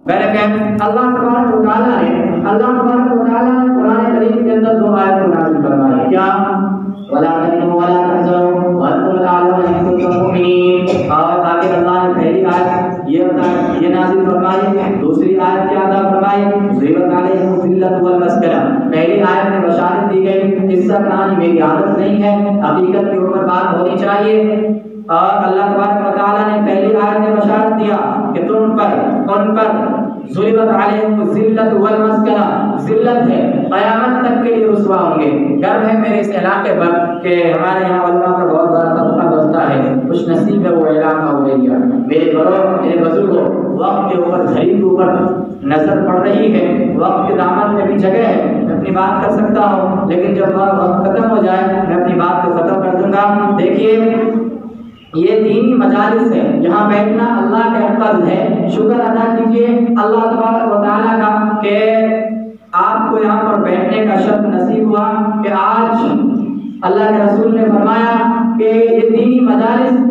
اللہ تبارک و تعالیٰ نے قرآن کریم کے اندر دو آیت نازل فرمائی، کیا وَلَا تَهِنُوا وَلَا تَحْزَنُوا وَأَنتُمُ الْأَعْلَوْنَ إِن كُنتُم مُّؤْمِنِينَ۔ اور آگے اللہ نے پہلی آیت یہ نازل فرمائی، دوسری آیت کیا عطا فرمائی، ضربت علیہم الذلۃ والمسکنہ۔ پہلی آیت میں بشارت دی گئی، قصہ کہانی میری عادت نہیں ہے، حقیقت کے اوپر بات ہونی چاہیے۔ اور اللہ تبارک و تعالیٰ نے پہلی آیت میں بشارت دیا کہ ان پر ضربت علیہم الذلۃ والمسکنہ، ذلت ہے، قیامت تک کے لیے رسوا ہوں گے۔ گرو ہے میرے اس علاقے پر کہ ہمارے یہاں علماء کا بہت بڑا طبقہ بستا ہے، خوش نصیب ہے وہ علاقہ ہو رہی ہے۔ میرے بڑوں، میرے بزرگوں، وقت کے اوپر گھڑی کے اوپر نظر پڑ رہی ہے، وقت کے دامن میں بھی جگہ ہے، میں اپنی بات کر سکتا ہوں، لیکن جب وقت ختم ہو جائے میں اپنی بات کو ختم کر دوں گا۔ دیکھیے یہ دینی مجالس ہے، یہاں بیٹھنا اللہ کا فضل ہے، شکر ادا کیجیے اللہ تبارک و تعالیٰ کا کہ آپ کو یہاں پر بیٹھنے کا شرف نصیب ہوا کہ آج اللہ کے رسول نے فرمایا کہ یہ دینی مجالس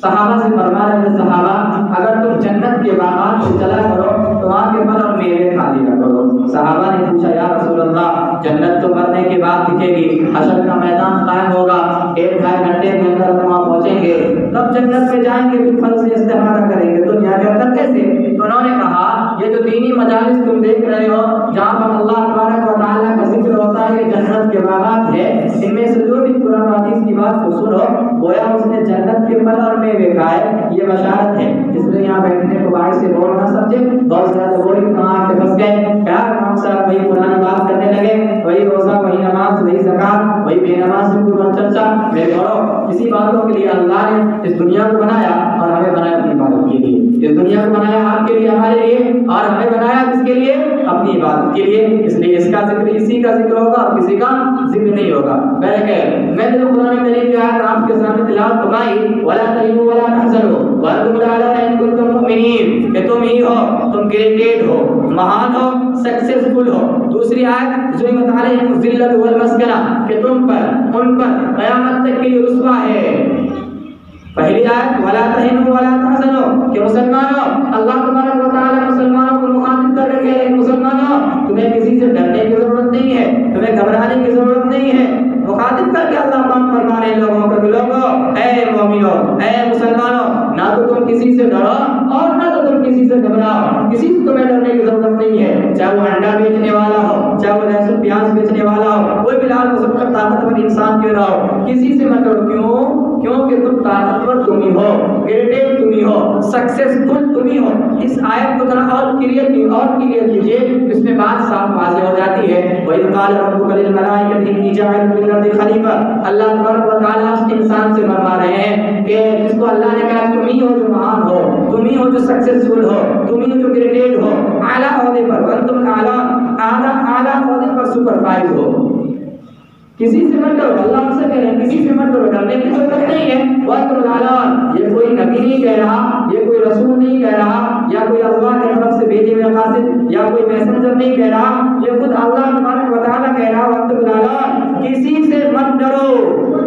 صحابہ سے فرما رہے تھے، صحابہ اگر تم جنت کے باغات سے چلا کرو تو وہاں کے پھل اور میوے کھا لیا کرو۔ صحابہ نے پوچھا یا رسول اللہ جنت تو مرنے کے بعد دکھے گی، حشر کا میدان قائم ہوگا، 1-2.5 گھنٹے کے اندر ہم وہاں پہنچیں گے، تب جنت میں جائیں گے پھر پھل سے استفادہ کریں گے، تو یہاں کے اندر کیسے؟ تو انہوں نے کہا یہ جو دینی مجالس تم دیکھ رہے ہو جہاں پر اللہ تبارک و تعالیٰ کا ذکر ہوتا ہے، جنت کے باغات ہے، ان میں سے جو بھی قرآن حدیث کی بات کو سنو گویا اس نے جنت کے پھل اور میوے کھائے، یہ بشارت ہے۔ اس لیے یہاں بیٹھنے کو باہر سے بول نہ سمجھے، بہت زیادہ بولی کہاں کے پھنس گئے، کیا امام صاحب وہی پرانی بات کرنے لگے، وہی روزہ، وہی نماز، وہی زکات، وہی بے نماز سے کوئی چرچا۔ میرے بڑوں، اسی باتوں کے لیے اللہ نے اس دنیا کو بنایا اور ہمیں بنایا اپنی عبادت کے لیے، اس دنیا کو بنایا آپ کے لیے، ہمارے لیے، اور ہمیں بنایا کس کے لیے؟ اپنی عبادت کے لیے۔ اس لیے اس کا ذکر اسی کا ذکر ہوگا اور کسی کا ذکر نہیں ہوگا۔ میں نے جو قرآن کریم کی آیت آپ کے سامنے تلاوت فرمائی، وَلَا تَهِنُوا وَلَا تَحْزَنُوا وَأَنتُمُ الْأَعْلَوْنَ إِن كُنتُم مُّؤْمِنِينَ، کہ تم ہی ہو، تم گریٹیڈ ہو، مہان ہو، سکسیسفل ہو۔ دوسری آیت ضربت علیہم الذلۃ والمسکنہ، کہ تم پر، ان پر قیامت تک کے لیے رسوا ہے۔ پہلی آیت وَلَا تَهِنُوا وَلَا تَحْزَنُوا، کہ مسلمانوں، اللہ تبارک و تعالیٰ مسلمانوں کو مخاطب کر رہے ہیں، مسلمانوں تمہیں کسی سے ڈرنے کی ضرورت نہیں ہے، تمہیں گھبرانے کی ضرورت نہیں ہے۔ مخاطب کر کے اللہ پاک فرما رہے ہیں لوگوں کو، لوگوں اے مومنوں، اے مسلمانوں، نہ تو تم کسی سے ڈرو اور نہ تو تم کسی سے گھبراؤ، کسی سے تمہیں ڈرنے کی ضرورت نہیں ہے، چاہے وہ انڈا بیچنے والا ہو، چاہے وہ لہسن پیاز بیچنے والا ہو، کوئی بھی لال مذہب کا طاقتور انسان کیوں نہ ہو، کسی سے مت ڈرو۔ کیوں؟ کیونکہ تم طاقتور تم ہی ہو، گریٹیڈ تم ہی ہو، سکسیسفل تم ہی ہو۔ اس آیت کو ذرا اور کلیئر کیجیے، اس میں بات صاف واضح ہو جاتی ہے۔ وَإِذْ قَالَ رَبُّكَ لِلْمَلَائِكَةِ إِنِّي جَاعِلٌ فِي الْأَرْضِ خَلِيفَةً، اللہ تبارک و تعالیٰ اس انسان سے فرما رہے ہیں کہ جس کو اللہ نے کہا تم ہی ہو جو مہان ہو، تم ہی ہو جو سکسیسفل ہو، تم ہی ہو جو گریٹیڈ ہو، اعلیٰ عہدے پر، وَأَنتُمُ اعلیٰ عہدے پر سپروائز ہو۔ کسی سے مت ڈرو، اللہ سے کہہ رہے ہیں کسی سے مت ڈرو، ڈرنے کی ضرورت نہیں ہے۔ وَأَنتُمُ الْأَعْلَوْنَ، یہ کوئی نبی نہیں کہہ رہا، یہ کوئی رسول نہیں کہہ رہا، یا کوئی اللہ کی طرف سے بھیجے ہوئے قاصد یا کوئی میسنجر نہیں کہہ رہا، یہ خود اللہ تبارک و تعالیٰ کہہ رہا ہے وَأَنتُمُ الْأَعْلَوْنَ، کسی سے مت ڈرو،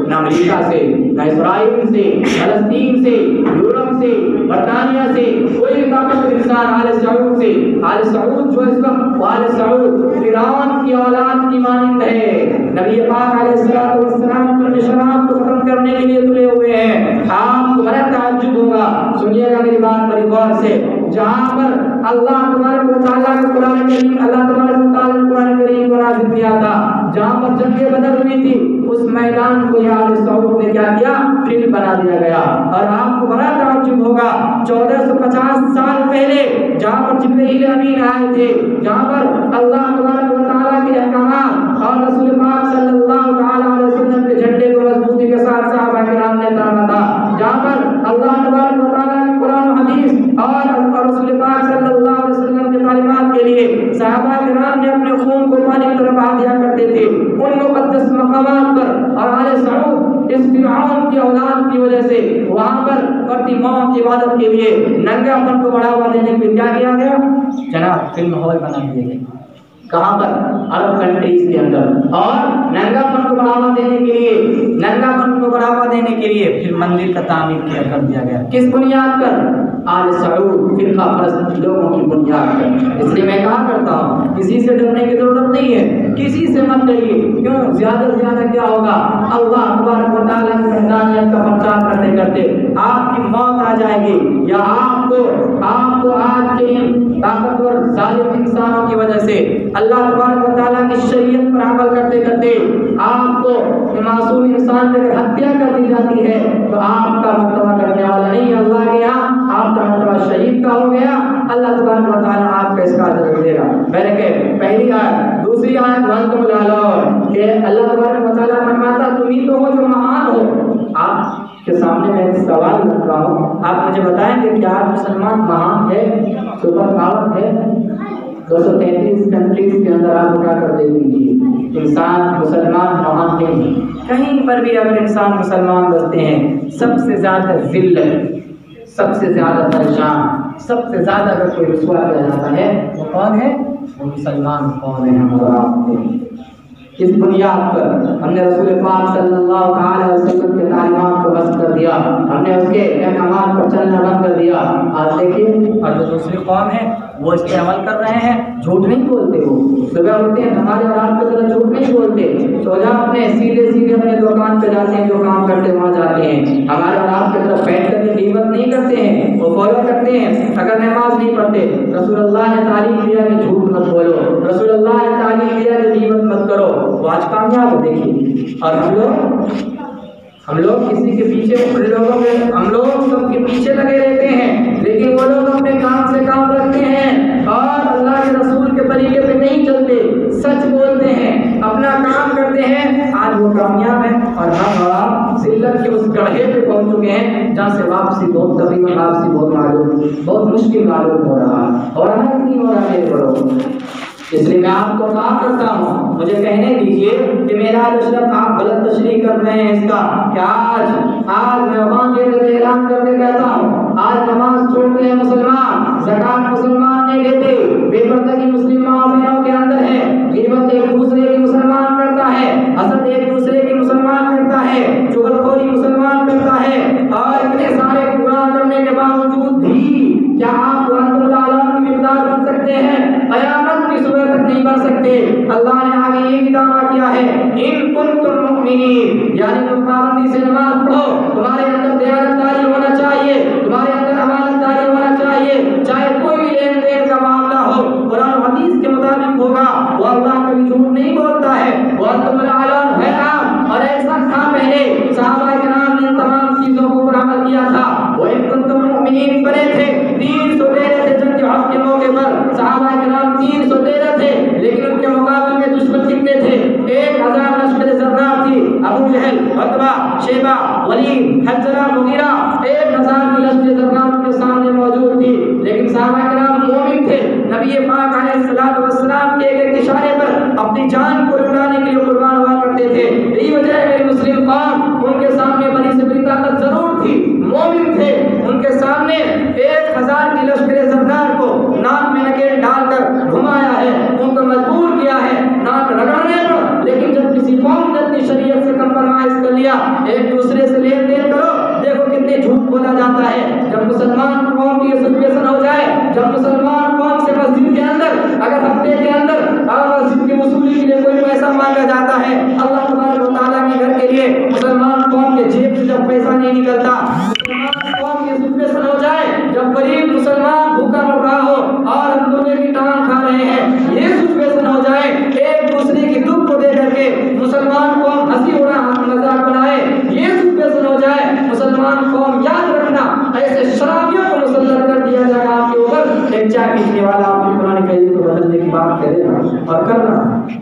نہ امریکہ سے، نہ اسرائیل سے، فلسطین سے، یورپ سے، برطانیہ سے، کوئی طاقتور انسان، آل سعود سے، آل سعود جو اس وقت آل سعود فرعون کی اولاد کی مانند ہے، نبی پاک علیہ السلام کی شراب کو ختم کرنے کے لیے تلے ہوئے ہیں۔ آپ کو بڑا تعجب ہوگا، سنیے گا میری بات بڑی غور سے، جہاں پر اللہ تبارک و تعالیٰ کا قرآن کریم، اللہ تبارک و تعالیٰ نے قرآن کریم کو نازل کیا تھا، جہاں پر جنگ بدر ہوئی تھی، اس میدان کو یہ آل سعود نے کیا کیا؟ فیلڈ بنا دیا گیا۔ اور آپ کو بڑا تعجب ہوگا، 1450 سال پہلے جہاں پر جبرائیل امین آئے تھے، جہاں پر اللہ تبارک و تعالیٰ کے احکامات اور رسول پاک صلی اللہ علیہ وسلم کے جھنڈے کو مضبوطی کے ساتھ صحابہ کرام نے تانا تھا، جہاں پر اللہ تبارک و تعالیٰ کے قرآن و حدیث اور رسول پاک صلی اللہ علیہ وسلم کے تعلیمات کے لیے صحابہ کرام نے اپنے خون کو پانی کی طرف بہا دیا کرتے تھے، ان مقدس مقامات پر۔ اور آل سعود اس فرعون کی اولاد کی وجہ سے وہاں پر پرتماؤں کی عبادت کے لیے ننگا پن کو بڑھاوا دینے کے لیے کیا کیا گیا؟ جناب فلم ہال بنا دیے گئے، کہاں پر؟ عرب کنٹریز کے اندر۔ اور ننگا پن کو بڑھاوا دینے کے لیے، ننگا پن کو بڑھاوا دینے کے لیے پھر مندر کا تعمیر کر دیا گیا، کس بنیاد پر؟ آل سعود فرقہ پرست لوگوں کی بنیاد پر۔ اس لیے میں کہا کرتا ہوں کسی سے ڈرنے کی ضرورت نہیں ہے، کسی سے مت ڈریے، کیوں زیادہ سے زیادہ کیا ہوگا، اللہ تبارک و تعالیٰ کی وحدانیت کا پرچار کرتے کرتے آپ کی موت آ جائے گی، یا آپ کو آج کے طاقتور ظالم انسانوں کی وجہ سے اللہ تبارک و تعالیٰ کی شریعت پر عمل کرتے کرتے آپ کو معصوم انسان کی ہتیا کر دی جاتی ہے، تو آپ کا مرتبہ کرنے والا نہیں ہے اللہ کے یہاں، آپ کا مرتبہ شہید کا ہو گیا، اللہ تبارک و تعالیٰ آپ کا اس کا اجر دے گا۔ میں نے کہ پہلی آیت، دوسری آیت وانتم الاعلون، کہ اللہ تبارک و تعالیٰ فرماتا تم ہی تو ہو جو مہان ہو۔ آپ کے سامنے میں ایک سوال رکھ رہا ہوں، آپ مجھے بتائیں کہ کیا مسلمان مہان ہے، سپر پاور ہے؟ 233 کنٹریز کے اندر آپ اٹھا کر دیکھ لیجیے، انسان مسلمان مہان نہیں، کہیں پر بھی اگر انسان مسلمان بستے ہیں سب سے زیادہ ذلت، سب سے زیادہ پریشان، سب سے زیادہ اگر کوئی رسوا کیا جاتا ہے وہ کون ہے؟ وہ مسلمان کون ہے؟ ہمارا آپ نے اس بنیاد پر ہم نے رسول پاک صلی اللہ علیہ وسلم کے تعلیمات کو بس کر دیا، ہم نے اس کے احکامات پر چلنا بند کر دیا۔ آج دیکھیے اور جو دوسری قوم ہے وہ اس پہ عمل کر رہے ہیں، جھوٹ نہیں بولتے، وہ صبح اٹھتے ہیں ہمارے اور آپ کی طرح جھوٹ نہیں بولتے، سو جا اپنے سیدھے اپنے دکان پہ جاتے ہیں، جو کام کرتے وہاں جاتے ہیں، ہمارے اور آپ کی طرف بیٹھ کر کے غیبت نہیں کرتے ہیں، وہ فالو کرتے ہیں۔ اگر نماز نہیں پڑھتے، رسول اللہ نے تعلیم دیا کہ جھوٹ مت بولو، رسول اللہ نے تعلیم دیا کہ غیبت مت کرو، وہ آج کامیاب ہو دیکھیے۔ اور ہم لوگ کسی کے پیچھے، ہم لوگ سب کے پیچھے لگے رہتے ہیں، لیکن وہ لوگ اپنے کام سے کام رکھتے ہیں اور اللہ کے رسول کے طریقے پہ نہیں چلتے، سچ بولتے ہیں، اپنا کام کرتے ہیں، آج وہ کامیاب ہیں اور ہم اور آپ ذلت کے اس گڑھے پہ پہنچ چکے ہیں جہاں سے واپسی بہت مشکل معلوم ہو رہا ہے کہ نہیں ہو رہا میرے بڑوں۔ اس لیے میں آپ کو کہا کرتا ہوں، مجھے کہنے دیجئے کہ میرا اشرف آپ غلط تشریح کر رہے ہیں اس کا، کہ آج میں وہاں کے اعلان کر کے کہتا ہوں، آج نماز چھوڑتے ہیں مسلمان، زکات مسلمان نہیں دیتے، بے پردگی مسلم ماں بہنوں کے اندر ہے، غیبت ایک دوسرے کی مسلمان کرتا ہے، حسد ایک دوسرے کی مسلمان کرتا ہے، چغلخوری مسلمان کرتا ہے، اور اتنے سارے گناہ کرنے کے باوجود بھی کیا آپ وانتم الاعلون کی مقدار بن سکتے ہیں؟ قیامت کی صبح تک نہیں بن سکتے۔ اللہ نے آگے یہ بھی دعویٰ کیا ہے، ان کنتم مؤمنین، یعنی تم پابندی سے نماز پڑھو، تمہارے اندر دیانتداری ہونا چاہیے، تمہارے اندر امانتداری ہونا چاہیے، چاہے کوئی بھی لین دین کا معاملہ ہو، قرآن حدیث کے مطابق ہوگا، وہ اللہ کبھی جھوٹ نہیں بولتا ہے، وانتم الاعلون ہے عام، اور ایسا تھا پہلے صحابہ کرام نے تمام چیزوں کو پر عمل کیا تھا، وہ ان کنتم مؤمنین بنے تھے، 313 تھے جنگ عہد کے موقع پر، صحابہ کرام 313 تھے، لیکن ان کے مقابلے میں دشمن کتنے تھے؟ 1000 لشکر زرار تھی، ابو جہل، عتبہ، شیبہ، ولید، حنظلہ، مغیرہ، 1000 کی لشکر زرار ان کے سامنے موجود تھی، لیکن صحابہ کرام مومن تھے، نبی پاک علیہ السلام کے ایک اشارے پر اپنی جان کو لٹانے کے لیے قربان ہوا کرتے تھے۔ یہی وجہ ہے کہ مسلم قوم ان کے سامنے بڑی سے بڑی طاقت ضرور تھی، مومن تھے، ان کے سامنے 1000 کی لشکر زرار کو ناک میں نکیل ڈال کر گھمایا ہے، ان کو مجبور کیا ہے ناک رگڑنے پر، لیکن جب کسی قوم نے اپنی شریعت سے کمپرمائز کر لیا، ایک دوسرے سے لین دین کرو، دیکھو کتنے جھوٹ بولا جاتا ہے۔ جب مسلمان قوم کی سچویشن ہو جائے، جب مسلمان قوم سے مسجد کے اندر اگر ہفتے کے اندر مسجد کی وصولی کے لیے کوئی پیسہ مانگا جاتا ہے، اللہ تبارک و تعالیٰ کے گھر کے لیے مسلمان قوم کے جیب سے جب پیسہ نہیں نکلتا، مسلمان قوم کی سچویشن ہو جائے جب غریب مسلمان بھوکا مر رہا ہو اور ہم لوگوں کی ٹانگ کھا رہے ہیں، یہ سچویشن ہو جائے، ایک دوسرے کی دکھ کو دے کر کے مسلمان قوم ہنسی اڑا مذاق بنائے، یہ سچویشن ہو جائے، مسلمان قوم یاد رکھنا ایسے شرابیوں کو مسلط کر دیا جائے گا آپ کے اوپر، ایک چائے پینے والا آپ کی قرآن کریم کو بدلنے کی بات کرے گا اور کر رہا ہے۔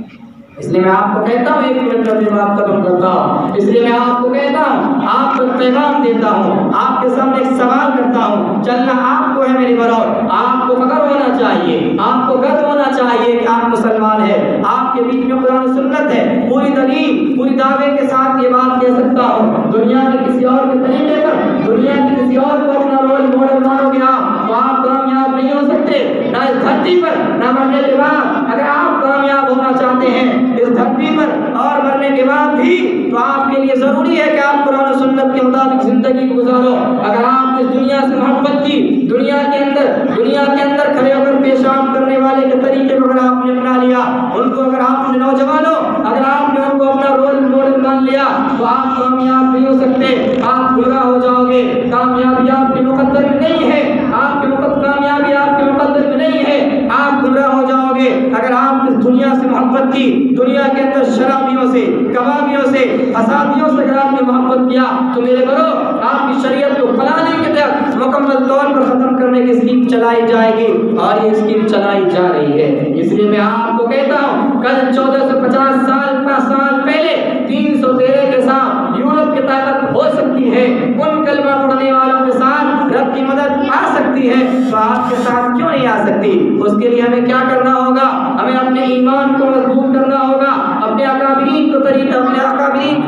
اس لیے میں آپ کو کہتا ہوں، 1 منٹ میں بات ختم کرتا ہوں، اس لیے میں آپ کو کہتا ہوں، آپ کو پیغام دیتا ہوں، آپ کے سامنے ایک سوال کرتا ہوں، چلنا آپ کو ہے میری برو، آپ کو فخر ہونا چاہیے، آپ کو گرو ہونا چاہیے کہ آپ مسلمان ہیں، آپ کے بیچ میں قرآن و سنت ہے، پوری دلیل پوری دعوے کے ساتھ یہ بات کہہ سکتا ہوں، دنیا کے کسی اور کے طریقے پر، دنیا کے کسی اور کو اپنا رول ماڈل مانو گے آپ تو آپ کامیاب نہیں ہو سکتے۔ سکتے نہ اس دھرتی پر، نہ مرنے کے بعد۔ اگر آپ کامیاب ہونا چاہتے ہیں اس دھرتی پر اور مرنے کے بعد بھی، تو آپ کے لیے ضروری ہے کہ آپ قرآن و سنت کے مطابق زندگی گزارو۔ اگر آپ اس دنیا سے محبت کی، دنیا کے اندر کھڑے ہو کر پیشاب کرنے والے کے طریقے کو اگر آپ نے اپنا لیا، ان کو اگر آپ نے نوجوانوں اگر آپ نے ان کو اپنا رول ماڈل مان لیا، تو آپ کامیاب نہیں ہو سکتے، آپ گمراہ ہو جاؤ گے۔ کامیابی آپ کے مقدر میں نہیں ہے، کامیابی آپ کے مقدر میں نہیں ہے، آپ گمراہ ہو جاؤ گے۔ اگر آپ اس دنیا سے محبت کی، دنیا کے اندر شرابیوں سے، کبابیوں سے، فسادیوں سے اگر آپ نے محبت کیا، تو میرے برو آپ کی شریعت کو پلانے کے تحت مکمل طور پر ختم کرنے کی اسکیم چلائی جائے گی، اور یہ اسکیم چلائی جا رہی ہے۔ اس لیے میں آپ کو کہتا ہوں، کل 1450 سال پہلے 313 کے ساتھ یورپ کی طاقت ہو سکتی ہے، ان کلمہ پڑھنے والوں کے ساتھ رب کی مدد آ سکتی ہے، تو آپ کے ساتھ کیوں نہیں آ سکتی؟ اس کے لیے ہمیں کیا کرنا ہوگا؟ ہمیں اپنے ایمان کو مضبوط کرنا ہوگا، اپنے اکابرین کے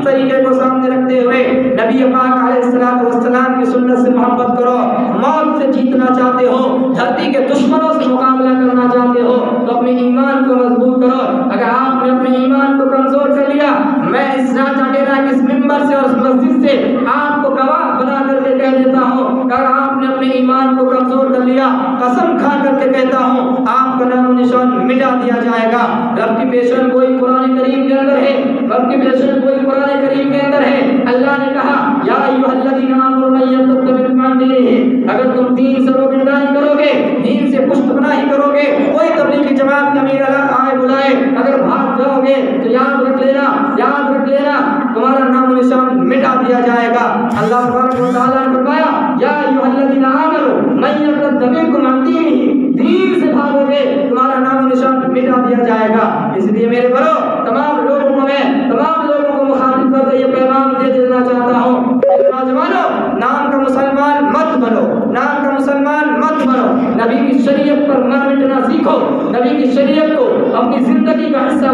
طریقے کو سامنے رکھتے ہوئے نبی پاک علیہ السلام کی سنت سے محبت کرو۔ موت سے جیتنا چاہتے ہو، دھرتی کے دشمنوں سے مقابلہ کرنا چاہتے ہو، تو اپنے ایمان کو مضبوط کرو۔ اگر آپ نے اپنے ایمان کو کمزور کر لیا، میں اس ممبر سے اور اس مسجد سے آپ کو گواہ بنا کر کے کہہ دیتا ہوں، اگر آپ نے اپنے ایمان کو کمزور کر لیا، قسم کھا کر کے کہتا ہوں، آپ کا نام و نشان مٹا دیا جائے گا۔ رب کی پیشن گوئی قرآن کریم کے اندر ہے، رب کی پیشن گوئی قرآن کریم کے اندر ہے۔ اللہ نے کہا، یا ایھا الذین آمنوا من یرتد منکم عن دینہ، اگر تم دین سے روگردانی کرو گے، دین سے پشت پناہی کرو گے، کوئی تبلیغی جماعت کا امیر آئے بلائے اگر بھاگ جاؤ گے، تو یاد رکھ لینا تمہارا نام و نشان مٹا دیا جائے گا۔ اللہ تبارک و تعالیٰ نے فرمایا، یا ایھا الذین آمنوا من یرتد منکم عن دینہ، دین سے بھاگو گے تمہارا نام و نشان مٹا دیا جائے گا۔ اس لیے میرے برو تمام لوگوں کو مخاطب کر کے یہ پیغام دے دینا چاہتا ہوں، نوجوانوں، نام کا مسلمان مت بنو، نبی کی شریعت پر مر مٹنا سیکھو، نبی کی شریعت کو اپنی زندگی کا حصہ